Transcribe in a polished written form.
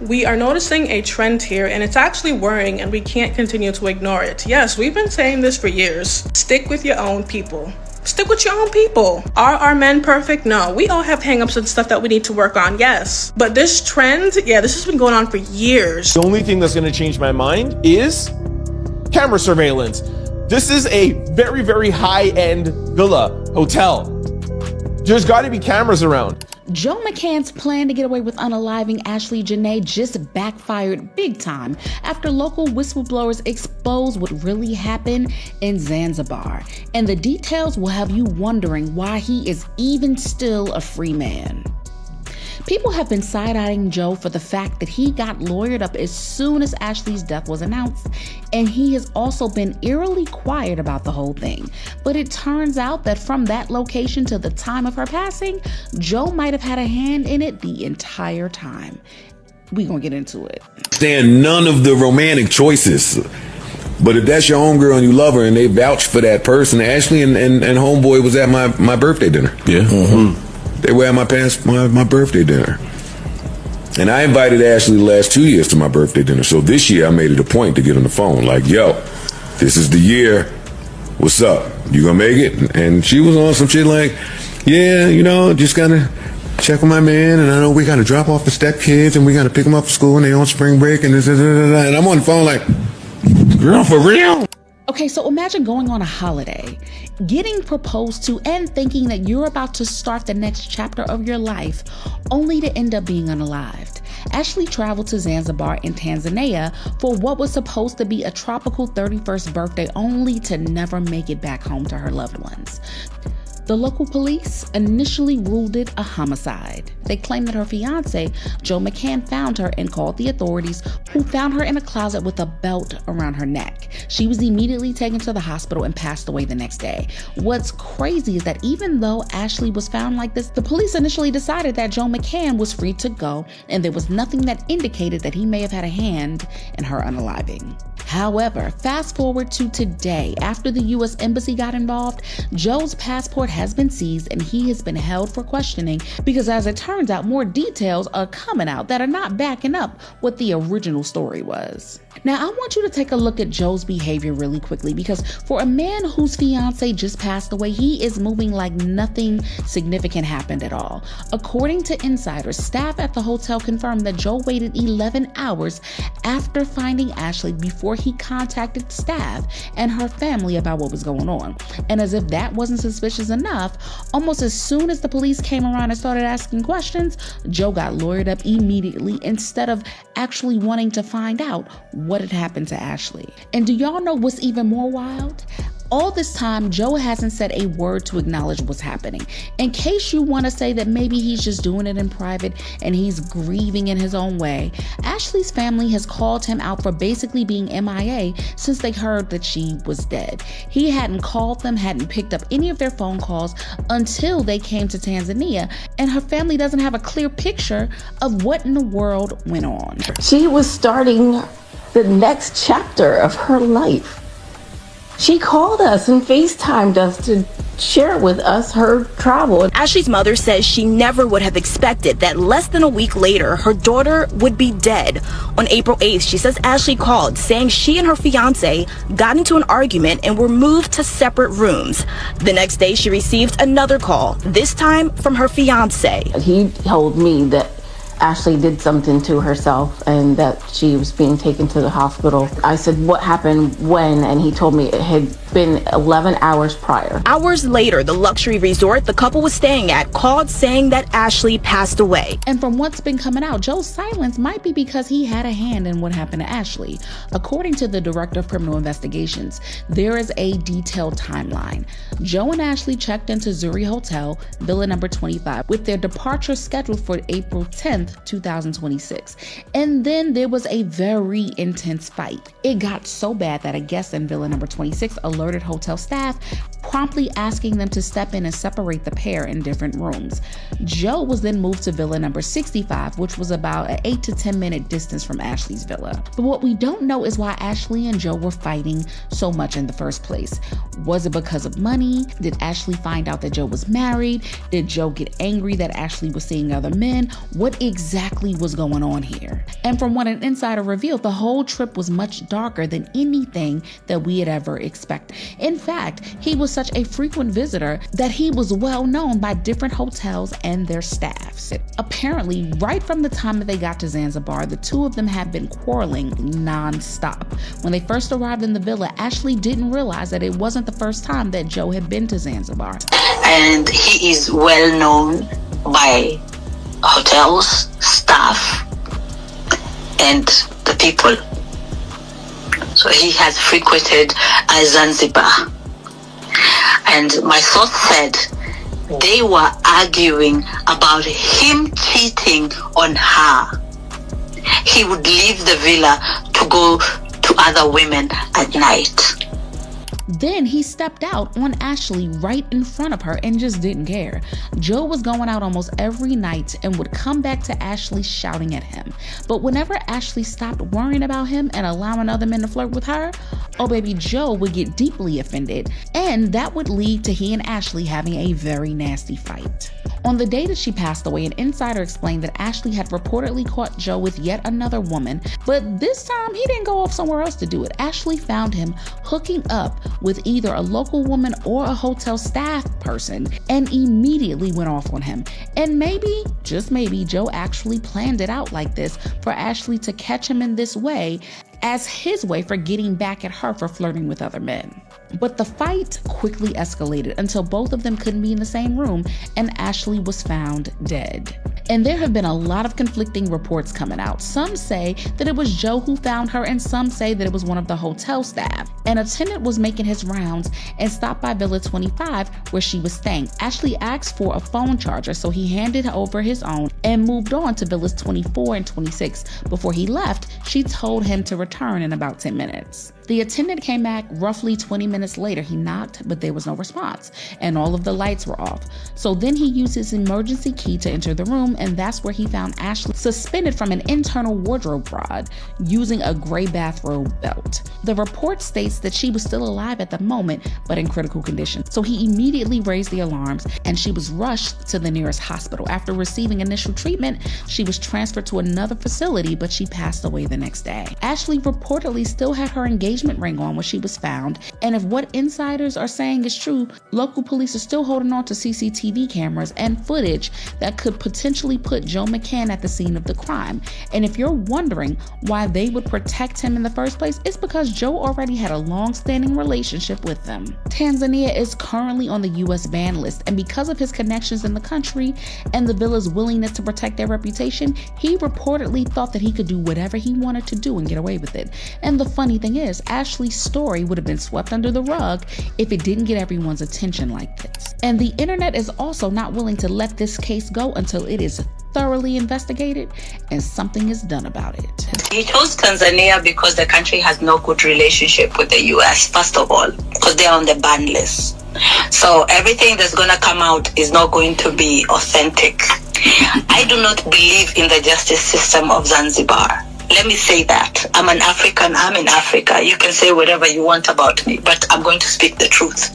We are noticing a trend here, and it's actually worrying, and we can't continue to ignore it. Yes, we've been saying this for years. Stick with your own people. Stick with your own people. Are our men perfect? No. We all have hangups and stuff that we need to work on, yes. But this trend, yeah, this has been going on for years. The only thing that's going to change my mind is camera surveillance. This is a very, very high-end villa, hotel. There's got to be cameras around. Joe McCann's plan to get away with unaliving Ashlee Jenae just backfired big time after local whistleblowers exposed what really happened in Zanzibar. And the details will have you wondering why he is even still a free man. People have been side-eyeing Joe for the fact that he got lawyered up as soon as Ashlee's death was announced, and he has also been eerily quiet about the whole thing. But it turns out that from that location to the time of her passing, Joe might have had a hand in it the entire time. We're gonna get into it. Stand none of the romantic choices. But if that's your homegirl and you love her and they vouch for that person, Ashlee and homeboy was at my birthday dinner. Yeah. Mm-hmm. They were at my birthday dinner. And I invited Ashlee the last 2 years to my birthday dinner. So this year I made it a point to get on the phone. Like, yo, this is the year. What's up? You gonna make it? And she was on some shit like, yeah, you know, just gotta check with my man. And I know we gotta drop off the step kids and we gotta pick them up from school and they on spring break and this. And I'm on the phone like, girl, for real? Okay, so imagine going on a holiday, getting proposed to, and thinking that you're about to start the next chapter of your life, only to end up being unalived. Ashlee traveled to Zanzibar in Tanzania for what was supposed to be a tropical 31st birthday, only to never make it back home to her loved ones. The local police initially ruled it a homicide. They claimed that her fiancé, Joe McCann, found her and called the authorities, who found her in a closet with a belt around her neck. She was immediately taken to the hospital and passed away the next day. What's crazy is that even though Ashlee was found like this, the police initially decided that Joe McCann was free to go, and there was nothing that indicated that he may have had a hand in her unaliving. However, fast forward to today, after the U.S. Embassy got involved, Joe's passport has been seized and he has been held for questioning because, as it turns out, more details are coming out that are not backing up what the original story was. Now, I want you to take a look at Joe's behavior really quickly, because for a man whose fiance just passed away, he is moving like nothing significant happened at all. According to insiders, staff at the hotel confirmed that Joe waited 11 hours after finding Ashlee before he contacted staff and her family about what was going on. And as if that wasn't suspicious enough, almost as soon as the police came around and started asking questions, Joe got lawyered up immediately instead of actually wanting to find out what had happened to Ashlee. And do y'all know what's even more wild? All this time, Joe hasn't said a word to acknowledge what's happening. In case you want to say that maybe he's just doing it in private and he's grieving in his own way, Ashlee's family has called him out for basically being MIA since they heard that she was dead. He hadn't called them, hadn't picked up any of their phone calls until they came to Tanzania, and her family doesn't have a clear picture of what in the world went on. She was starting the next chapter of her life. She called us and FaceTimed us to share with us her travel. Ashlee's mother says she never would have expected that less than a week later, her daughter would be dead. On April 8th, she says Ashlee called saying she and her fiance got into an argument and were moved to separate rooms. The next day, she received another call, this time from her fiance. He told me that Ashlee did something to herself and that she was being taken to the hospital. I said, what happened, when? And he told me it had been 11 hours prior. Hours later, the luxury resort the couple was staying at called saying that Ashlee passed away. And from what's been coming out, Joe's silence might be because he had a hand in what happened to Ashlee. According to the director of criminal investigations, there is a detailed timeline. Joe and Ashlee checked into Zuri Hotel, Villa number 25, with their departure scheduled for April 10th, 2026. And then there was a very intense fight. It got so bad that a guest in Villa number 26 alerted hotel staff, promptly asking them to step in and separate the pair in different rooms. Joe was then moved to Villa number 65, which was about an 8 to 10 minute distance from Ashlee's villa. But what we don't know is why Ashlee and Joe were fighting so much in the first place. Was it because of money? Did Ashlee find out that Joe was married? Did Joe get angry that Ashlee was seeing other men? What exactly what's going on here. And from what an insider revealed, the whole trip was much darker than anything that we had ever expected. In fact, he was such a frequent visitor that he was well known by different hotels and their staffs. Apparently, right from the time that they got to Zanzibar, the two of them had been quarreling non-stop. When they first arrived in the villa, Ashlee didn't realize that it wasn't the first time that Joe had been to Zanzibar. And he is well known by hotels, staff, and the people. So he has frequented Zanzibar. And my source said they were arguing about him cheating on her. He would leave the villa to go to other women at night. Then he stepped out on Ashlee right in front of her and just didn't care. Joe was going out almost every night and would come back to Ashlee shouting at him. But whenever Ashlee stopped worrying about him and allowing other men to flirt with her, oh baby, Joe would get deeply offended, and that would lead to he and Ashlee having a very nasty fight. On the day that she passed away, an insider explained that Ashlee had reportedly caught Joe with yet another woman, but this time he didn't go off somewhere else to do it. Ashlee found him hooking up with either a local woman or a hotel staff person and immediately went off on him. And maybe, just maybe, Joe actually planned it out like this for Ashlee to catch him in this way as his way for getting back at her for flirting with other men. But the fight quickly escalated until both of them couldn't be in the same room and Ashlee was found dead. And there have been a lot of conflicting reports coming out. Some say that it was Joe who found her and some say that it was one of the hotel staff. An attendant was making his rounds and stopped by Villa 25 where she was staying. Ashlee asked for a phone charger, so he handed over his own and moved on to Villas 24 and 26. Before he left, she told him to return in about 10 minutes. The attendant came back roughly 20 minutes later. He knocked, but there was no response, and all of the lights were off. So then he used his emergency key to enter the room, and that's where he found Ashlee suspended from an internal wardrobe rod using a gray bathrobe belt. The report states that she was still alive at the moment, but in critical condition. So he immediately raised the alarms, and she was rushed to the nearest hospital. After receiving initial treatment, she was transferred to another facility, but she passed away the next day. Ashlee reportedly still had her engagement ring on when she was found, and if what insiders are saying is true, local police are still holding on to CCTV cameras and footage that could potentially put Joe McCann at the scene of the crime. And if you're wondering why they would protect him in the first place, it's because Joe already had a long-standing relationship with them. Tanzania is currently on the US ban list, and because of his connections in the country and the villa's willingness to protect their reputation, he reportedly thought that he could do whatever he wanted to do and get away with it. And the funny thing is, Ashlee's story would have been swept under the rug if it didn't get everyone's attention like this. And the internet is also not willing to let this case go until it is thoroughly investigated and something is done about it. He chose Tanzania because the country has no good relationship with the US, first of all, because they're on the ban list. So everything that's going to come out is not going to be authentic. I do not believe in the justice system of Zanzibar. Let me say that. I'm an African. I'm in Africa. You can say whatever you want about me, but I'm going to speak the truth.